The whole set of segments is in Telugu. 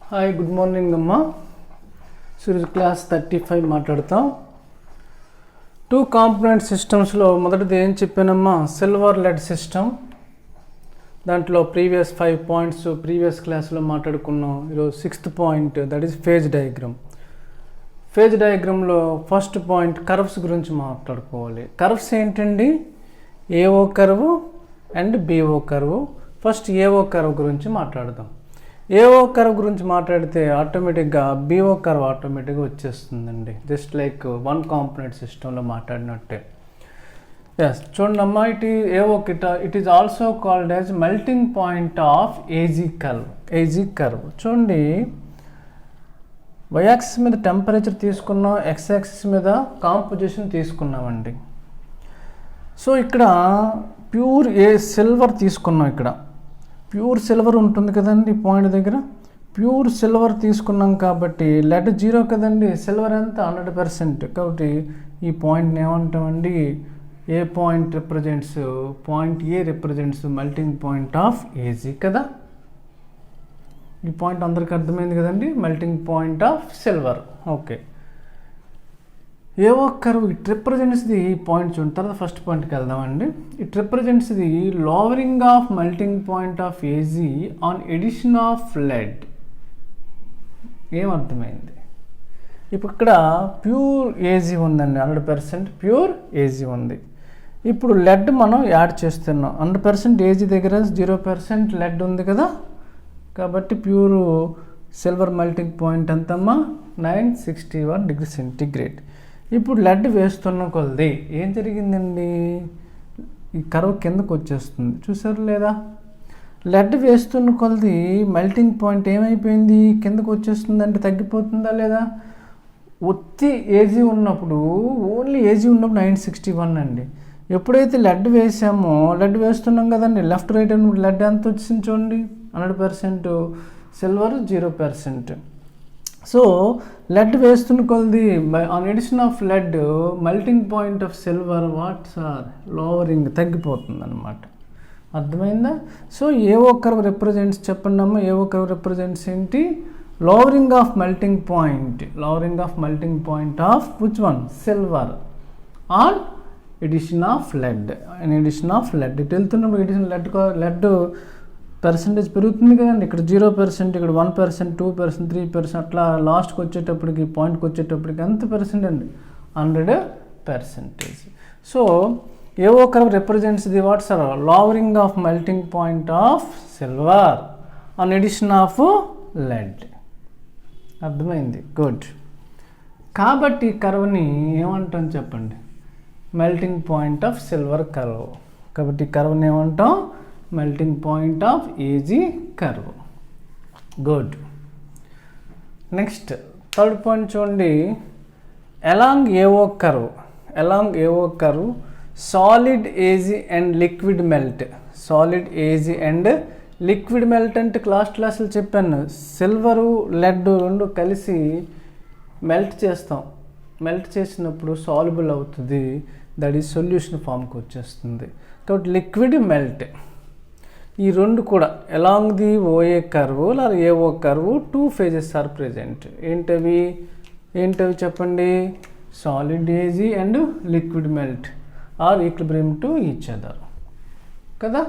హాయ్, గుడ్ మార్నింగ్ అమ్మ. సిరీస్ క్లాస్ 35 మాట్లాడతాం. 2 కాంపోనెంట్ సిస్టమ్స్లో మొదటిది ఏం చెప్పానమ్మా? Silver lead system. దాంట్లో ప్రీవియస్ 5 పాయింట్స్ ప్రీవియస్ క్లాస్లో మాట్లాడుకున్నాం. ఈరోజు 6th point, that is phase diagram. Phase డయాగ్రామ్లో ఫస్ట్ పాయింట్ కర్వ్స్ గురించి మాట్లాడుకోవాలి. కర్వ్స్ ఏంటండి? AO curve and BO curve. First AO curve గురించి మాట్లాడదాం. ఏఓ కర్వ్ గురించి మాట్లాడితే ఆటోమేటిక్గా బిఓ కర్వ్ ఆటోమేటిక్గా వచ్చేస్తుందండి. జస్ట్ లైక్ 1 కాంపోనెంట్ సిస్టంలో మాట్లాడినట్టే. ఎస్, చూడండి అమ్మా, it is also called as melting point of AG curve. AG curve చూడండి, y యాక్సిస్ మీద టెంపరేచర్ తీసుకున్నాం, x యాక్సిస్ మీద కాంపోజిషన్ తీసుకున్నామండి. సో ఇక్కడ ప్యూర్ సిల్వర్ తీసుకున్నాం. ఇక్కడ ప్యూర్ సిల్వర్ ఉంటుంది కదండి. ఈ పాయింట్ దగ్గర ప్యూర్ సిల్వర్ తీసుకున్నాం కాబట్టి లెడ్ 0 కదండి. సిల్వర్ ఎంత? 100%. కాబట్టి ఈ పాయింట్ని ఏమంటామండి? A point represents? Point A represents melting point of AG కదా. ఈ పాయింట్ అందరికి అర్థమైంది కదండి, melting point of silver. Okay, AO curve it represents the point. చూడండి, తర్వాత ఫస్ట్ పాయింట్కి వెళ్దామండి. It represents the lowering of melting point of AG on addition of lead. ఏమర్థమైంది? ఇప్పుడు ఇక్కడ ప్యూర్ ఏజీ ఉందండి, 100% ప్యూర్ ఏజీ ఉంది. ఇప్పుడు లెడ్ మనం యాడ్ చేస్తున్నాం. 100% ఏజీ దగ్గర 0% లెడ్ ఉంది కదా. కాబట్టి ప్యూర్ సిల్వర్ మెల్టింగ్ పాయింట్ ఎంతమ్మా? 961 డిగ్రీ సెంటిగ్రేడ్. ఇప్పుడు లెడ్ వేస్తున్న కొలది ఏం జరిగిందండి? ఈ కర్వ్ కిందకు వచ్చేస్తుంది, చూసారు లేదా? లెడ్ వేస్తున్న కొలది మెల్టింగ్ పాయింట్ ఏమైపోయింది? కిందకు వచ్చేస్తుంది. అంటే తగ్గిపోతుందా లేదా? ఒత్తి ఏజీ ఉన్నప్పుడు, ఓన్లీ ఏజీ ఉన్నప్పుడు 961 అండి. ఎప్పుడైతే లెడ్ వేసామో, లెడ్ వేస్తున్నాం కదండి, లెఫ్ట్ రైట్ అని లెడ్ ఎంత వచ్చింది చూడండి, 100%, సిల్వర్ 0%. సో లెడ్ వేస్తున్న కొలది on addition of lead melting point of silver lowering, తగ్గిపోతుంది అనమాట. అర్థమైందా? సో ఏవో కర్వ్ రిప్రజెంట్స్ చెప్పండి అమ్మ. ఏవో కర్వ్ రిప్రజెంట్స్ ఏంటి? Lowering of melting point. Lowering of melting point of which one? Silver on addition of lead. And addition of lead ఇటు వెళ్తున్నప్పుడు ఎడిషన్ లెడ్ పర్సంటేజ్ పెరుగుతుంది కదండి. ఇక్కడ 0%, ఇక్కడ 1%, 2%, 3%, అట్లా లాస్ట్కి వచ్చేటప్పటికి, పాయింట్కి వచ్చేటప్పటికి ఎంత పర్సెంట్ అండి? 100%. So AO curve represents the what sir? Lowering of melting point of silver on addition of lead. అర్థమైంది? గుడ్. కాబట్టి కర్వ్ని ఏమంటాం చెప్పండి? Melting point of silver curve. కాబట్టి కర్వ్ని ఏమంటాం? Melting point of AG curve. Good. Next third point చూడండి, along AO curve. Along AO curve solid AG and liquid melt. Solid AG and liquid melt అంటే క్లాసులు చెప్పాను. సిల్వరు లెడ్ రెండు కలిసి మెల్ట్ చేస్తాం. మెల్ట్ చేసినప్పుడు సాల్యుబుల్ అవుతుంది, దట్ ఈజ్ సొల్యూషన్ ఫామ్కి వచ్చేస్తుంది. కాబట్టి లిక్విడ్ మెల్ట్. ఈ రెండు కూడా అలాంగ్ ది ఓఏ కర్వ్ లేదా AO curve 2 phases are present. ఏంటవి చెప్పండి? Solid AG and liquid melt are equilibrium to each other కదా.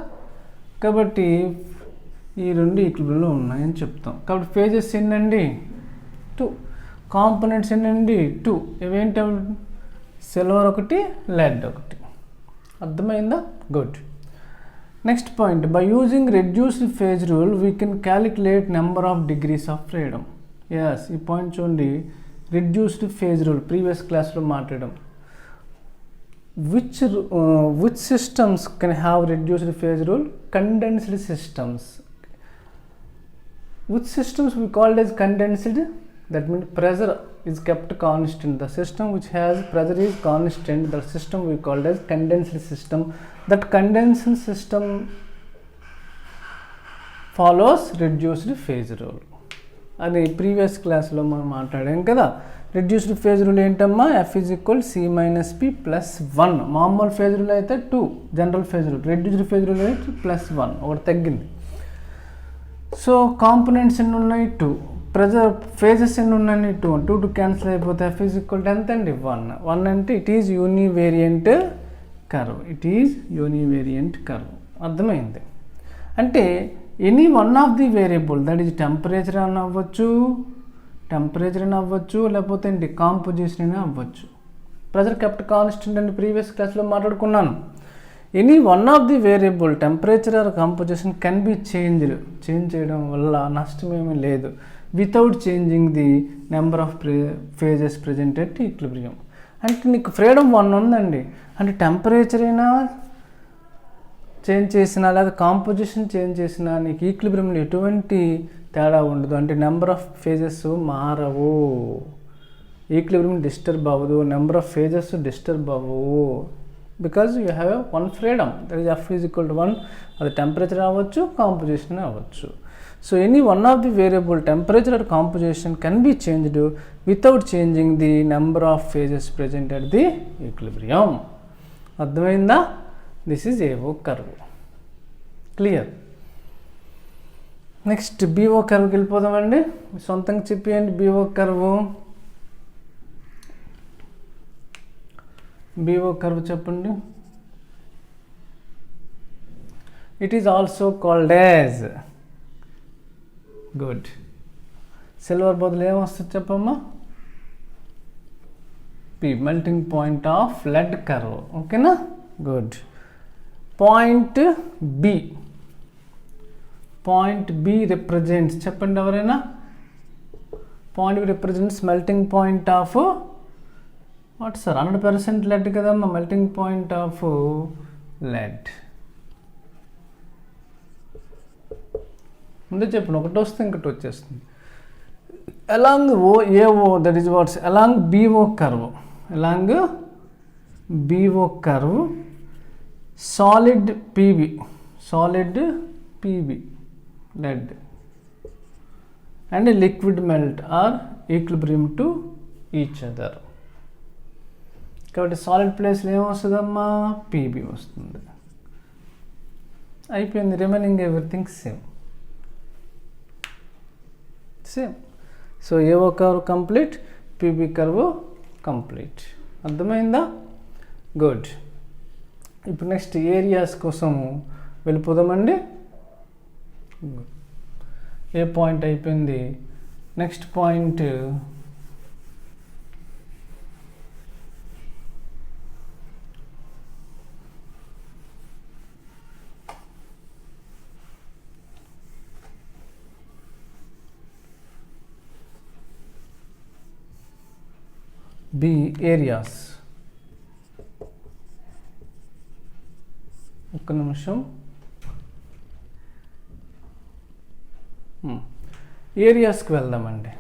కాబట్టి ఈ రెండు ఈక్విలిబ్రియంలో ఉన్నాయని చెప్తాం. కాబట్టి ఫేజెస్ ఎన్నండి? 2. కాంపోనెంట్స్ ఎన్నండి? 2. ఇవేంటి? సిల్వర్ ఒకటి, లెడ్ ఒకటి. అర్థమైందా? Good. Next point, by using reduced phase rule we can calculate number of degrees of freedom. Yes, ఈ పాయింట్ చూడండి, రెడ్యూస్డ్ ఫేజ్ రూల్ ప్రీవియస్ క్లాస్లో మాట్లాడడం. Which systems can have reduced phase rule? Condensed systems. Which systems we called as condensed? That means pressure is kept constant. The system which has pressure is constant, the system we called as condensed system. That condensed system follows reduced phase rule. అది ప్రీవియస్ క్లాస్లో మనం మాట్లాడాం కదా. రెడ్యూస్డ్ ఫేజ్ రూల్ ఏంటమ్మా? F is equal C minus P plus 1. మామూలు ఫేజ్ రూల్ అయితే 2, general phase rule. Reduced phase rule అయితే +1, ఒకటి తగ్గింది. సో కాంపోనెంట్స్ ఎన్ని ఉన్నాయి? 2. ప్రెజర్ ఫేజెస్ ఎన్ని ఉన్నాయి? 2 క్యాన్సిల్ అయిపోతే F ఈజ్ ఈక్వల్ టు ఎంత అండి? 1 అంటే it is univariant curve. It is univariant curve. అర్థమైంది. అంటే any one of the variable, that is temperature అని అవ్వచ్చు, లేకపోతే ఏంటి కాంపోజిషన్ అని అవ్వచ్చు. ప్రెజర్ కెప్ట్ కాన్స్టెంట్ అని ప్రీవియస్ క్లాస్లో మాట్లాడుకున్నాను. Any one of the variable temperature or composition can be change చేయడం వల్ల నష్టమేమీ లేదు, without changing the number of phases present at equilibrium. అంటే నీకు ఫ్రీడమ్ 1 ఉందండి. అంటే టెంపరేచర్ అయినా చేంజ్ చేసినా లేదా కాంపోజిషన్ చేంజ్ చేసినా నీకు ఈక్విలిబ్రియంలో ఎటువంటి తేడా ఉండదు. అంటే నెంబర్ ఆఫ్ ఫేజెస్ మారవు, ఈక్విలిబ్రియం డిస్టర్బ్ అవ్వదు, నెంబర్ ఆఫ్ ఫేజెస్ డిస్టర్బ్ అవ్వవు. Because you have one freedom, that is F is equal to 1. అది టెంపరేచర్ అవ్వచ్చు, కాంపోజిషన్ అవ్వచ్చు. So any one of the variable temperature or composition can be changed without changing the number of phases present at the equilibrium. అర్థమైందా? This is AO curve. Clear. Next BO కర్వ్కి వెళ్ళిపోదామండి. సొంతంగా చెప్పేయండి బీఓ కర్వ్. బీఓ కర్వ్ చెప్పండి. It is also called as, good, silver బదులు ఏమొస్తుంది చెప్పమ్మా? P, melting point of lead curve. ఓకేనా? గుడ్. పాయింట్ బి రిప్రజెంట్స్, చెప్పండి ఎవరైనా. Point B represents melting point of what sir? 100% lead కదమ్మా, మెల్టింగ్ పాయింట్ ఆఫ్ లెడ్. ముందే చెప్పండి, ఒకటి వస్తే ఇంకటి వచ్చేస్తుంది. Along AO, that is what's along BO curve, solid PB lead and liquid melt are equilibrium to each other. కాబట్టి సాలిడ్ ప్లేస్లో ఏమొస్తుందమ్మా? పీబీ వస్తుంది. అయిపోయింది. Remaining everything same. So AO curve complete, PB curve complete. అర్థమైందా? గుడ్. ఇప్పుడు నెక్స్ట్ ఏరియాస్ కోసం వెళ్ళిపోదామండి. ఏ పాయింట్ అయిపోయింది? Next point B, areas. ఒక్క నిమిషం. ఏరియాస్కి వెళ్దామండి.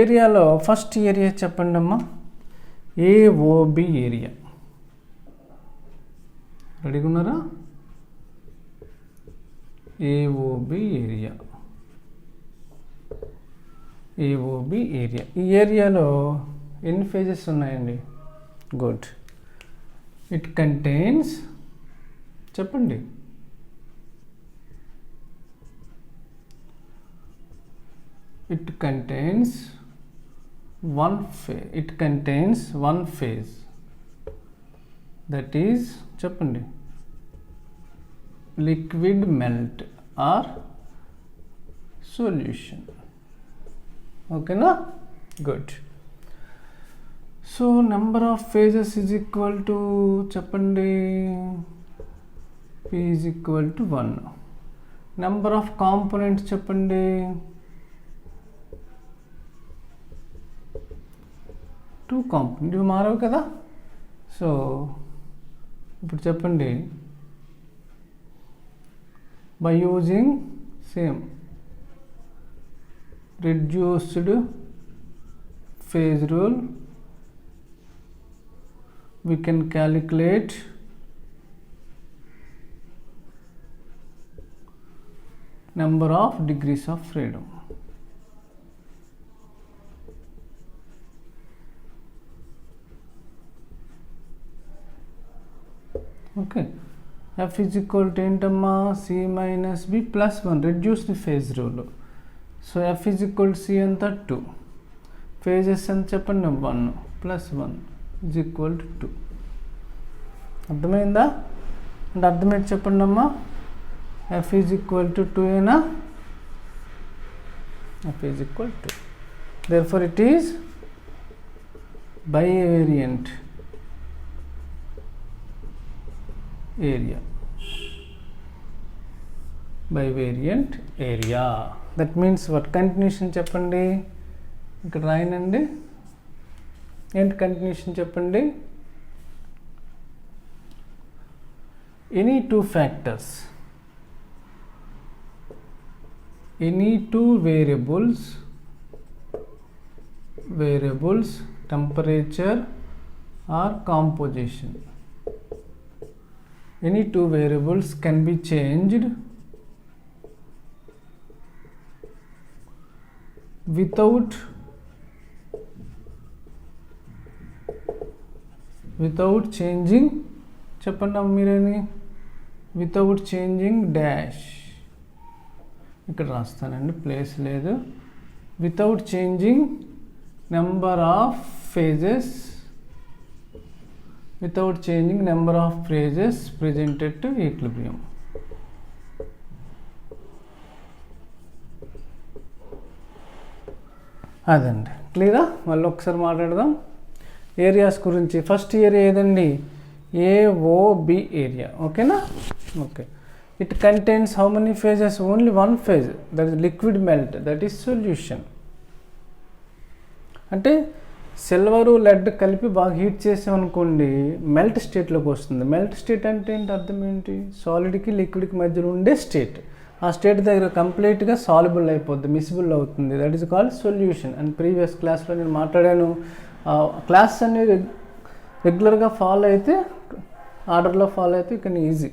ఏరియాలో ఫస్ట్ ఏరియా చెప్పండి అమ్మా. AOB area. రెడీగా ఉన్నారా? AOB area. ఈ ఏరియాలో ఎన్ని ఫేజెస్ ఉన్నాయండి? గుడ్. ఇట్ కంటైన్స్, చెప్పండి. It contains one phase. That is, చెప్పండి, liquid melt or solution. ఓకేనా? Good. So number of phases is equal to, చెప్పండి, P is equal to 1. Number of components చెప్పండి. టూ కాంపోనెంట్, ఇవి మారవు కదా. సో ఇప్పుడు చెప్పండి, by using same reduced phase rule we can calculate number of degrees of freedom. Okay, F is equal to ఏంటమ్మా? C minus B plus 1, reduced phase rule. So F is equal to C ఎంత 2, ఫేజెస్ ఎంత చెప్పండి 1 + 1 ఈజ్ ఈక్వల్ టు 2. అర్థమైందా? అంటే అర్థమేంటి చెప్పండి అమ్మా. ఎఫ్ ఈజ్ ఈక్వల్ టు 2 ఏనా? F is equal to 2. Therefore it is bivariant area. Bivariant area. That means what continuation చెప్పండి. ఇక్కడ రాయనండి. ఏంటి కంటిన్యూషన్ చెప్పండి. Any two factors, any two variables, temperature or composition, any two variables can be changed without changing, చెప్పండి మీరేని, వితౌట్ చేంజింగ్ డాష్. ఇక్కడ రాస్తానండి, ప్లేస్ లేదు. Without changing number of phases, presented to equilibrium. అదండి, క్లియరా? మళ్ళీ ఒకసారి మాట్లాడదాం ఏరియాస్ గురించి. ఫస్ట్ ఏరియా ఏదండి? AOB area. ఓకేనా? Okay. It contains how many phases? Only one phase, that is liquid melt, that is solution. అంటే సిల్వరు లెడ్ కలిపి బాగా హీట్ చేసామనుకోండి, మెల్ట్ స్టేట్లోకి వస్తుంది. మెల్ట్ స్టేట్ అంటే ఏంటి, అర్థం ఏంటి? సాలిడ్కి లిక్విడ్కి మధ్యలో ఉండే స్టేట్. ఆ స్టేట్ దగ్గర కంప్లీట్గా సాల్యుబుల్ అయిపోద్ది, మిసిబుల్ అవుతుంది. That is called solution. And previous క్లాస్లో నేను మాట్లాడాను. క్లాస్ అనేది రెగ్యులర్గా ఫాలో అయితే, ఆర్డర్లో ఫాలో అయితే ఇక easy.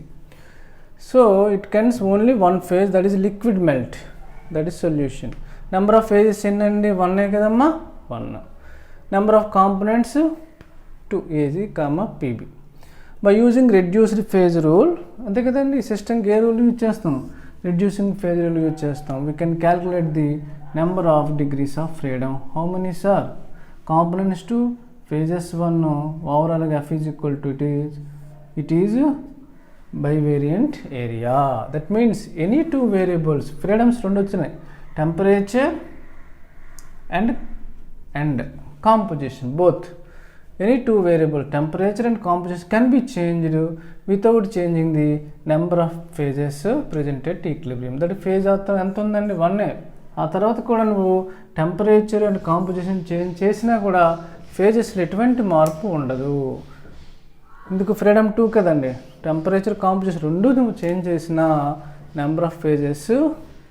So it contains only one phase, that is liquid melt, that is solution. Number of phases ఎన్నండి? 1 కదమ్మా, 1. Number of components 2 AG, PB. By using reduced phase rule, అంతే కదండి, సిస్టమ్కి ఏ రూల్ యూజ్ చేస్తాం? రిడ్యూసింగ్ ఫేజ్ రూల్ యూజ్ చేస్తాం. We can calculate the number of degrees of freedom. How many sir? Components 2, phases 1, overall F is equal to it is bivariant area. That means any two variables, freedoms రెండు వచ్చినాయి, temperature and composition both. Any two variable temperature and composition can be changed without changing the number of phases presented equilibrium. That phase అవుతాం ఎంత ఉందండి? 1. ఆ తర్వాత కూడా నువ్వు టెంపరేచర్ అండ్ కాంపోజిషన్ చేంజ్ చేసినా కూడా ఫేజెస్లో ఎటువంటి మార్పు ఉండదు. ఇందుకు ఫ్రీడమ్ 2 కదండి. టెంపరేచర్ కాంపోజిషన్ రెండు నువ్వు చేంజ్ చేసిన నెంబర్ ఆఫ్ ఫేజెస్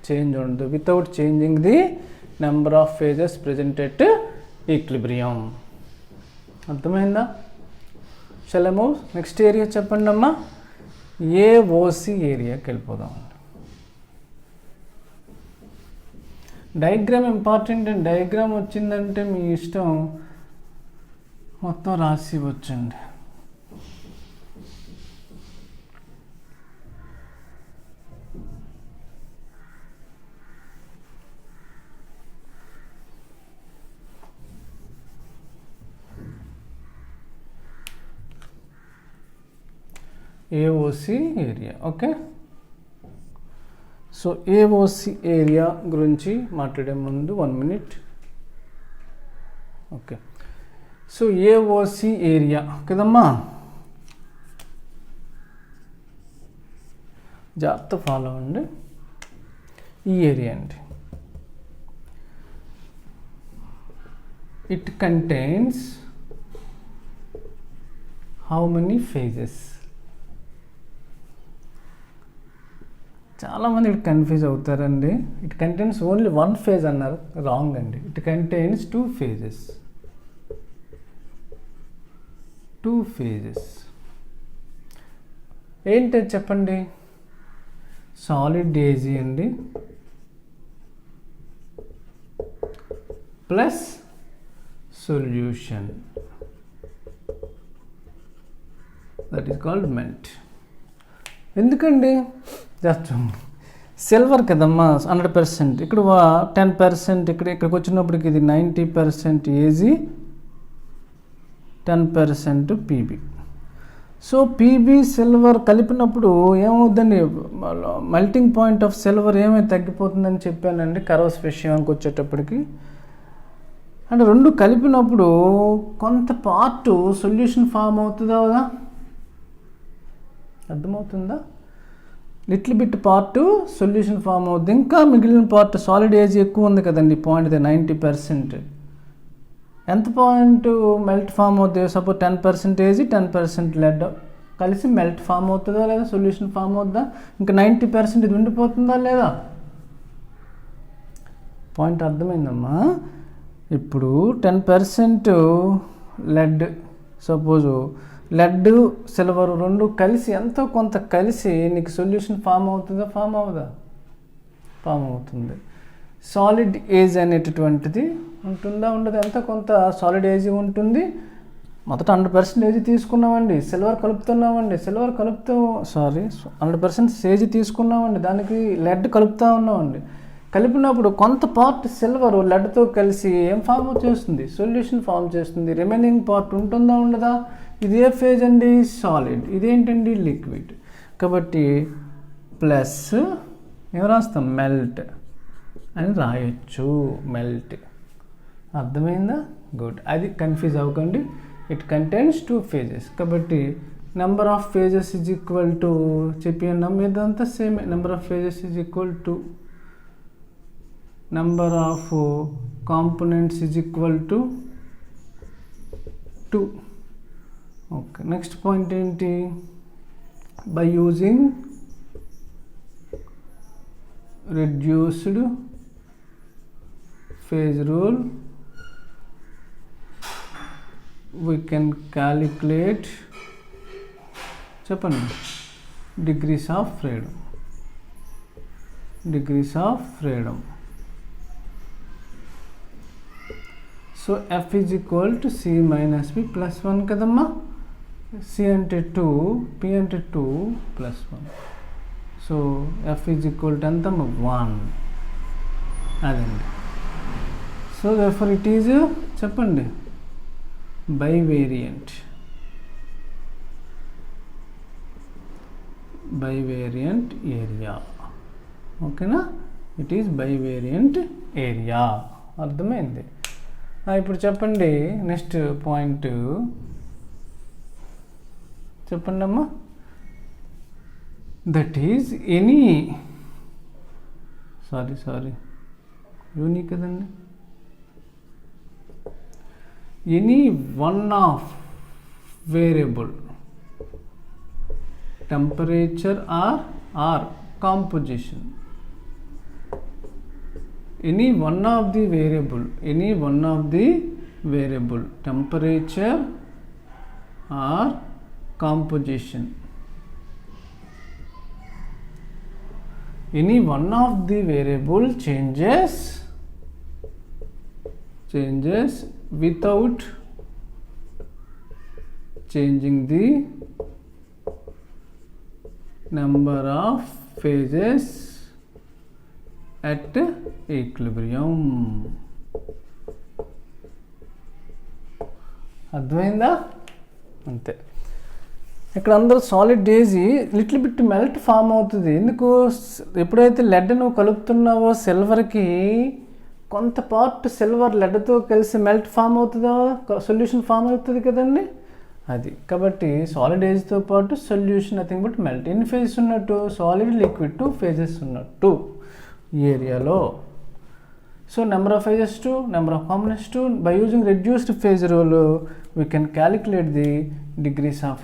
చేంజ్ ఉండదు, without changing the number of phases presented equilibrium. అర్థమైందా? షల్ మూవ్ నెక్స్ట్ ఏరియా చెప్పండి అమ్మా. ఏఓసి ఏరియాకి వెళ్ళిపోదాం. డయాగ్రామ్ ఇంపార్టెంట్ అండి. డయాగ్రామ్ వచ్చిందంటే మీ ఇష్టం, మొత్తం రాసి వచ్చండి. AOC area. Okay, so AOC area గురించి మాట్లాడే ముందు 1 minute. Okay, so AOC area కదమ్మా, జాగ్రత్త ఫాలో అవ్వండి. ఈ ఏరియా అండి, it contains how many phases? చాలామంది ఇక్కడ కన్ఫ్యూజ్ అవుతారండి. ఇట్ కంటైన్స్ ఓన్లీ 1 phase అన్నారు, రాంగ్ అండి. It contains 2 phases. 2 phases ఏంటి చెప్పండి? సాలిడ్ ఏజీ అండి plus solution, that is called melt. ఎందుకండి? జస్ట్ సిల్వర్ కదమ్మా 100%, ఇక్కడ 10%, ఇక్కడికి వచ్చినప్పటికి ఇది 90% AG, 10% PB. So PB silver కలిపినప్పుడు ఏమవుద్దండి, మెల్టింగ్ పాయింట్ ఆఫ్ సిల్వర్ ఏమైనా తగ్గిపోతుందని చెప్పానండి కర్వ్స్ విషయానికి వచ్చేటప్పటికి. అంటే రెండు కలిపినప్పుడు కొంత పార్ట్ సొల్యూషన్ ఫామ్ అవుతుందా కదా, అర్థమవుతుందా? Little bit part solution form అవుతుంది, ఇంకా మిగిలిన పార్ట్ సాలిడ్ ఏజ్ ఎక్కువ ఉంది కదండి, పాయింట్ 90%. ఎంత పాయింట్ మెల్ట్ ఫామ్ అవుతుంది? సపోజ్ 10% ఏజ్ 10% లెడ్ కలిసి మెల్ట్ ఫామ్ అవుతుందా లేదా, సొల్యూషన్ ఫామ్ అవుతుందా? ఇంకా 90% ఇది ఉండిపోతుందా లేదా? పాయింట్ అర్థమైందమ్మా. ఇప్పుడు 10% లెడ్, సపోజు లెడ్ సిల్వర్ రెండు కలిసి ఎంతో కొంత కలిసి నీకు సొల్యూషన్ ఫామ్ అవుతుందా, ఫామ్ అవుదా? ఫామ్ అవుతుంది. సాలిడ్ ఏజ్ అనేటటువంటిది ఉంటుందా, ఉండదు? ఎంత కొంత సాలిడ్ ఏజ్ ఉంటుంది. మొదట 100% ఏజ్ తీసుకున్నామండి, సిల్వర్ కలుపుతున్నామండి, 100% ఏజ్ తీసుకున్నామండి, దానికి లెడ్ కలుపుతూ ఉన్నామండి. కలిపినప్పుడు కొంత పార్ట్ సిల్వర్ లెడ్తో కలిసి ఏం ఫామ్ చేస్తుంది, సొల్యూషన్ ఫామ్ చేస్తుంది. రిమైనింగ్ పార్ట్ ఉంటుందా, ఉండదా? ఇది ఏ ఫేజ్ అండి, సాలిడ్. ఇదేంటండి, లిక్విడ్. కాబట్టి ప్లస్ ఏం రాస్తాం, మెల్ట్ అని రాయొచ్చు, మెల్ట్. అర్థమైందా? గుడ్. అది కన్ఫ్యూజ్ అవ్వకండి. It contains 2 phases. కాబట్టి number of phases is equal to చెప్పినాం, ఇదంతా same. Number of phases is equal to number of components is equal to 2. Okay, next point ఏంటి? By using reduced phase rule we can calculate చెప్పండి degrees of freedom. So F is equal to C minus B plus 1 కదమ్మా. C అంటే 2, P అంటే 2 plus 1. So F is equal to ఎంతమ్మా, 1. అదండి. సో therefore it is చెప్పండి బైవేరియంట్ ఏరియా. ఓకేనా? It is bivariant area. అర్థమైంది. ఇప్పుడు చెప్పండి నెక్స్ట్ పాయింట్ చెప్పండి అమ్మా. దట్ ఈజ్ ఎనీ యూనిక్ కదండి. Any one of variable temperature or composition, any one of the variable temperature or composition, any one of the variable changes without changing the number of phases at equilibrium. అర్థమైందా? అంతే. ఇక్కడ అందరూ సాలిడ్ డేజీ లిటిల్ బిట్ మెల్ట్ ఫామ్ అవుతుంది. ఎందుకు? ఎప్పుడైతే లెడ్ నువ్వు కలుపుతున్నావో సిల్వర్కి కొంత పార్ట్ సిల్వర్ లెడ్తో కలిసి మెల్ట్ ఫామ్ అవుతుందా, సొల్యూషన్ ఫామ్ అవుతుంది కదండి. అది కాబట్టి సాలిడ్ ఏజ్తో పాటు సొల్యూషన్ నథింగ్ బట్ మెల్ట్. ఎన్ని ఫేజెస్ ఉన్నట్టు? సాలిడ్, లిక్విడ్ 2 phases ఉన్నట్టు ఈ ఏరియాలో. So number of phases 2, number of components 2. By using reduced phase rule we can calculate the degrees of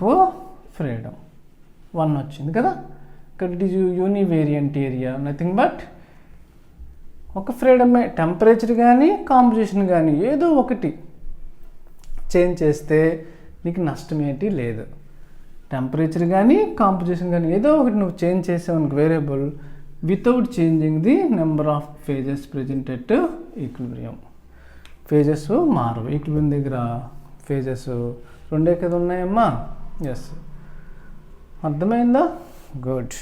freedom. 1 వచ్చింది కదా. ఇక్కడ it is univariant area, nothing but ఒక ఫ్రీడమే. టెంపరేచర్ కానీ కాంపోజిషన్ కానీ ఏదో ఒకటి చేంజ్ చేస్తే నీకు నష్టం ఏంటి లేదు. టెంపరేచర్ కానీ కాంపోజిషన్ కానీ ఏదో ఒకటి నువ్వు చేంజ్ చేసావు variable without changing the number of phases present at equilibrium. Phases మారవు. ఈక్విలిబ్రియం దగ్గర ఫేజెస్ 2 కదా ఉన్నాయమ్మా. ఎస్, అర్థమైందా? గుడ్.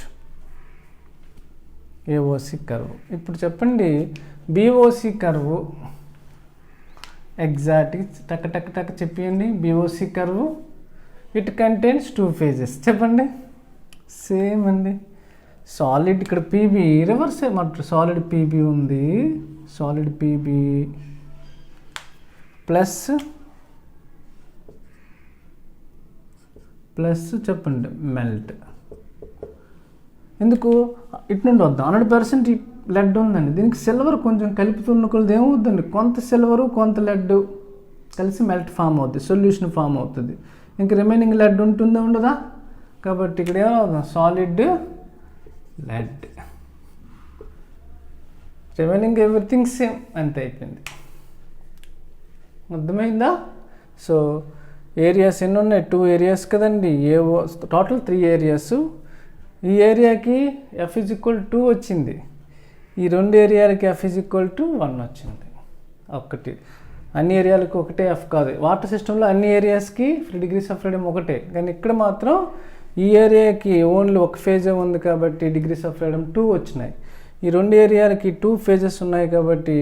AOC curve. ఇప్పుడు చెప్పండి బీఓసి కర్వ్ ఎగ్జాక్ట్ టక్ టక్ టక్ చెప్పండి. BOC curve it contains 2 phases. చెప్పండి. సేమ్ అండి. సాలిడ్ ఇక్కడ పీబీ రివర్స్ ఏమంటారు, సాలిడ్ పీబీ ఉంది, సాలిడ్ పీబీ ప్లస్ చెప్పండి మెల్ట్. ఎందుకు ఇటు నుండి వద్దాం, 100% లెడ్ ఉందండి, దీనికి సిల్వర్ కొంచెం కలుపుతున్న కొలది ఏమవుద్దండి, కొంత సిల్వరు కొంత లెడ్ కలిసి మెల్ట్ ఫామ్ అవుతుంది, సొల్యూషన్ ఫామ్ అవుతుంది. ఇంక రిమైనింగ్ లెడ్ ఉంటుందా ఉండదా, కాబట్టి ఇక్కడ ఏమవుతుంది solid lead, remaining everything same, అంతే అయిపోయింది. అర్థమైందా? సో ఏరియాస్ ఎన్ని ఉన్నాయి, 2 areas కదండి, టోటల్ 3 areas. ఈ ఏరియాకి F = 2 వచ్చింది, ఈ 2 ఏరియాలకి F = 1 వచ్చింది. ఒకటి అన్ని ఏరియాలకు ఒకటే ఎఫ్ కాదు, వాటర్ సిస్టంలో అన్ని ఏరియాస్కి డిగ్రీస్ ఆఫ్ ఫ్రీడమ్ ఒకటే, కానీ ఇక్కడ మాత్రం ఈ ఏరియాకి ఓన్లీ ఒక ఫేజే ఉంది కాబట్టి డిగ్రీస్ ఆఫ్ ఫ్రీడమ్ 2 వచ్చినాయి. ఈ 2 ఏరియాలకి 2 phases ఉన్నాయి కాబట్టి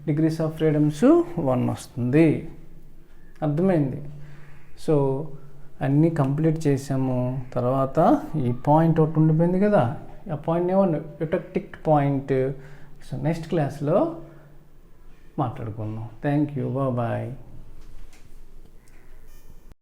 డిగ్రీస్ ఆఫ్ ఫ్రీడమ్స్ 1 వస్తుంది. అర్థమైంది? సో అన్నీ కంప్లీట్ చేసాము. తర్వాత ఈ పాయింట్ ఒకటి ఉండిపోయింది కదా, ఆ పాయింట్ ఏమన్నా యుటెక్టిక్ పాయింట్. సో నెక్స్ట్ క్లాస్లో మాట్లాడుకుందాం. Thank you, bye.